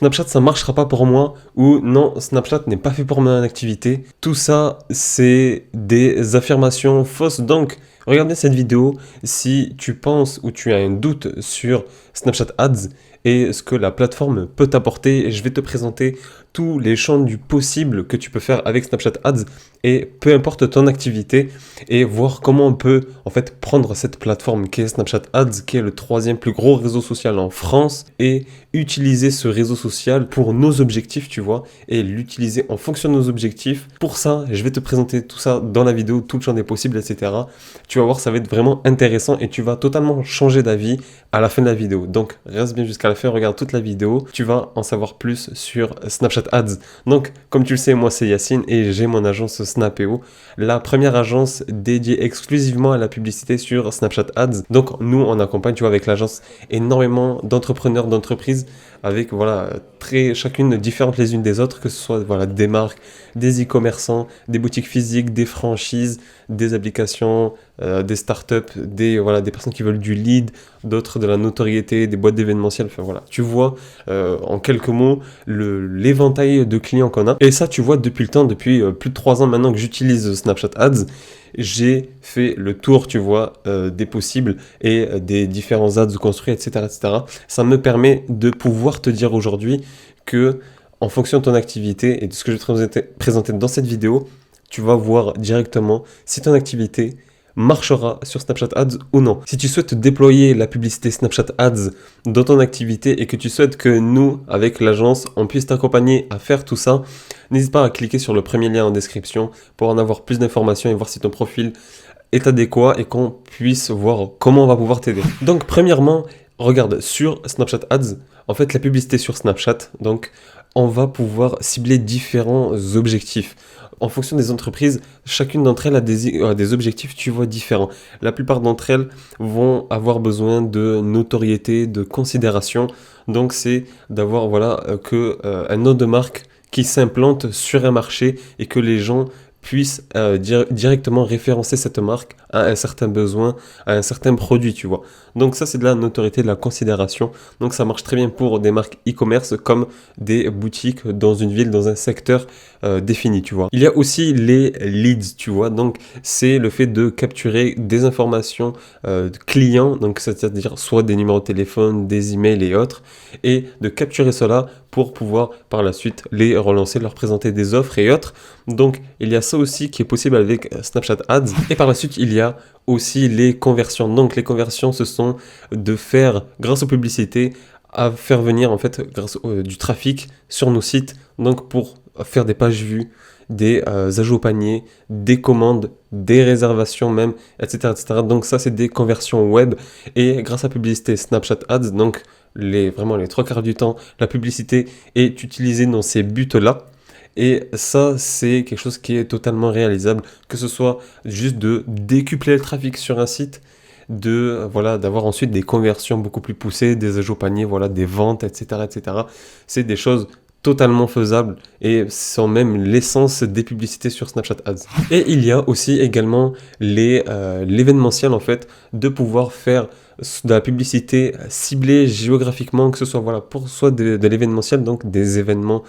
Snapchat ça marchera pas pour moi ou non, Snapchat n'est pas fait pour mon activité. Tout ça, c'est des affirmations fausses. Donc, regarde bien cette vidéo si tu penses ou tu as un doute sur Snapchat Ads et ce que la plateforme peut t'apporter. Je vais te présenter tous les champs du possible que tu peux faire avec Snapchat Ads et peu importe ton activité et voir comment on peut en fait prendre cette plateforme qui est Snapchat Ads, qui est le troisième plus gros réseau social en France, et utiliser ce réseau social pour nos objectifs, tu vois, et l'utiliser en fonction de nos objectifs. Pour ça, je vais te présenter tout ça dans la vidéo, tout le champ des possibles, etc. Tu vas voir, ça va être vraiment intéressant et tu vas totalement changer d'avis à la fin de la vidéo. Donc, reste bien jusqu'à la fin, regarde toute la vidéo, tu vas en savoir plus sur Snapchat Ads. Donc, comme tu le sais, moi c'est Yacine et j'ai mon agence Snapeo, la première agence dédiée exclusivement à la publicité sur Snapchat Ads. Donc, nous, on accompagne, tu vois, avec l'agence énormément d'entrepreneurs, d'entreprises avec voilà chacune différentes les unes des autres, que ce soit voilà des marques, des e-commerçants, des boutiques physiques, des franchises, des applications, des startups, des personnes qui veulent du lead, d'autres de la notoriété, des boîtes d'événementiel. Enfin voilà, tu vois en quelques mots l'éventail de clients qu'on a. Et ça, tu vois depuis le temps, depuis plus de 3 ans maintenant que j'utilise Snapchat Ads. J'ai fait le tour, tu vois, des possibles et des différents ads construits, etc., etc. Ça me permet de pouvoir te dire aujourd'hui que, en fonction de ton activité et de ce que je vais te présenter dans cette vidéo, tu vas voir directement si ton activité marchera sur Snapchat Ads ou non. Si tu souhaites déployer la publicité Snapchat Ads dans ton activité et que tu souhaites que nous, avec l'agence, on puisse t'accompagner à faire tout ça, n'hésite pas à cliquer sur le premier lien en description pour en avoir plus d'informations et voir si ton profil est adéquat et qu'on puisse voir comment on va pouvoir t'aider. Donc premièrement, regarde sur Snapchat Ads, en fait la publicité sur Snapchat, donc on va pouvoir cibler différents objectifs. En fonction des entreprises, chacune d'entre elles a des objectifs, tu vois, différents. La plupart d'entre elles vont avoir besoin de notoriété, de considération. Donc c'est d'avoir un nom de marque qui s'implante sur un marché et que les gens puissent directement référencer cette marque à un certain besoin, à un certain produit, tu vois. Donc ça, c'est de la notoriété, de la considération. Donc ça marche très bien pour des marques e-commerce comme des boutiques dans une ville, dans un secteur défini, tu vois. Il y a aussi les leads, tu vois. Donc c'est le fait de capturer des informations clients, donc c'est-à-dire soit des numéros de téléphone, des emails et autres, et de capturer cela pour pouvoir par la suite les relancer, leur présenter des offres et autres. Donc il y a ça aussi qui est possible avec Snapchat Ads. Et par la suite, il y a aussi les conversions. Donc les conversions, ce sont de faire, grâce aux publicités, à faire venir en fait grâce du trafic sur nos sites, donc pour faire des pages vues, des ajouts au panier, des commandes, des réservations même, etc., etc. Donc ça, c'est des conversions web. Et grâce à la publicité Snapchat Ads, donc vraiment les 3 quarts du temps, la publicité est utilisée dans ces buts-là. Et ça, c'est quelque chose qui est totalement réalisable, que ce soit juste de décupler le trafic sur un site, d'avoir ensuite des conversions beaucoup plus poussées, des ajouts au panier, voilà, des ventes, etc., etc. C'est des choses totalement faisables et sont même l'essence des publicités sur Snapchat Ads. Et il y a aussi également l'événementiel en fait, de pouvoir faire de la publicité ciblée géographiquement, que ce soit voilà, pour soit de l'événementiel, donc des événements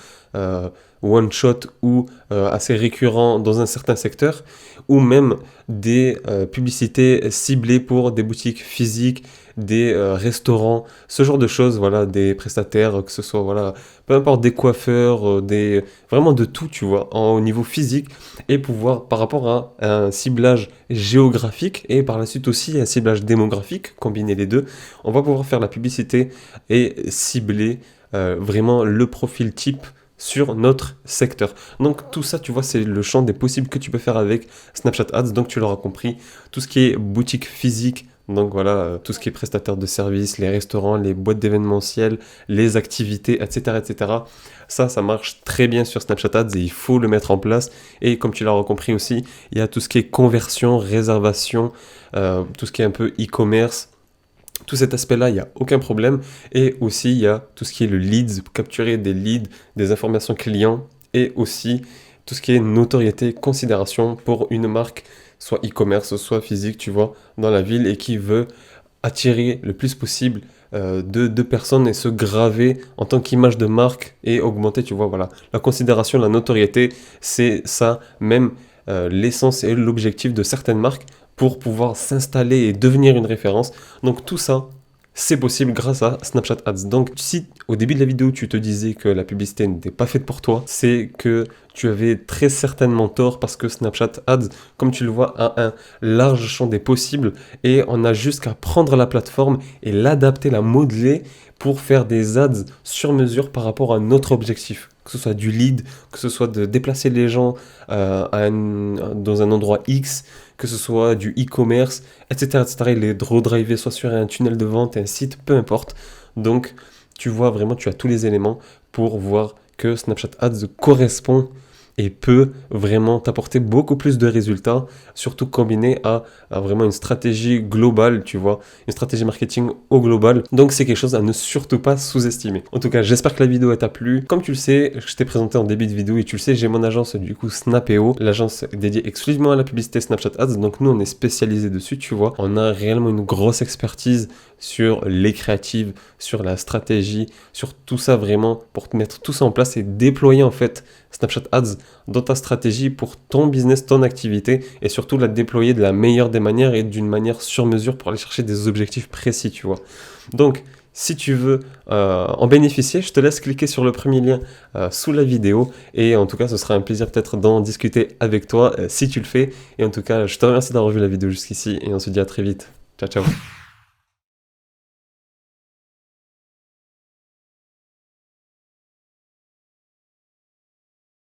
one shot ou assez récurrents dans un certain secteur, ou même des publicités ciblées pour des boutiques physiques, des restaurants, ce genre de choses, voilà, des prestataires, que ce soit voilà, peu importe des coiffeurs, vraiment de tout, tu vois, au niveau physique, et pouvoir par rapport à un ciblage géographique et par la suite aussi un ciblage démographique, combiner les deux, on va pouvoir faire la publicité et cibler vraiment le profil type sur notre secteur. Donc tout ça, tu vois, c'est le champ des possibles que tu peux faire avec Snapchat Ads. Donc tu l'auras compris, tout ce qui est boutique physique, donc voilà, tout ce qui est prestataire de services, les restaurants, les boîtes d'événementiel, les activités, etc., etc. Ça marche très bien sur Snapchat Ads et il faut le mettre en place. Et comme tu l'auras compris aussi, il y a tout ce qui est conversion, réservation, tout ce qui est un peu e-commerce. Tout cet aspect-là, il n'y a aucun problème. Et aussi, il y a tout ce qui est le leads, capturer des leads, des informations clients, et aussi tout ce qui est notoriété, considération pour une marque, soit e-commerce, soit physique, tu vois, dans la ville, et qui veut attirer le plus possible de personnes et se graver en tant qu'image de marque et augmenter, tu vois, voilà. La considération, la notoriété, c'est ça même l'essence et l'objectif de certaines marques pour pouvoir s'installer et devenir une référence. Donc tout ça, c'est possible grâce à Snapchat Ads. Donc si au début de la vidéo tu te disais que la publicité n'était pas faite pour toi, c'est que tu avais très certainement tort parce que Snapchat Ads, comme tu le vois, a un large champ des possibles et on a juste qu'à prendre la plateforme et l'adapter, la modeler pour faire des ads sur mesure par rapport à notre objectif. Que ce soit du lead, que ce soit de déplacer les gens dans un endroit X, que ce soit du e-commerce, etc., etc. Et les redriver soit sur un tunnel de vente, un site, peu importe. Donc, tu vois vraiment, tu as tous les éléments pour voir que Snapchat Ads correspond et peut vraiment t'apporter beaucoup plus de résultats, surtout combiné à vraiment une stratégie globale, tu vois, une stratégie marketing au global. Donc c'est quelque chose à ne surtout pas sous-estimer. En tout cas, j'espère que la vidéo t'a plu. Comme tu le sais, je t'ai présenté en début de vidéo et tu le sais, j'ai mon agence du coup Snapeo, l'agence dédiée exclusivement à la publicité Snapchat Ads. Donc nous, on est spécialisé dessus, tu vois. On a réellement une grosse expertise sur les créatives, sur la stratégie, sur tout ça vraiment pour te mettre tout ça en place et déployer en fait Snapchat Ads dans ta stratégie pour ton business, ton activité et surtout la déployer de la meilleure des manières et d'une manière sur mesure pour aller chercher des objectifs précis, tu vois. Donc, si tu veux en bénéficier, je te laisse cliquer sur le premier lien sous la vidéo et en tout cas, ce sera un plaisir peut-être d'en discuter avec toi si tu le fais. Et en tout cas, je te remercie d'avoir vu la vidéo jusqu'ici et on se dit à très vite. Ciao, ciao.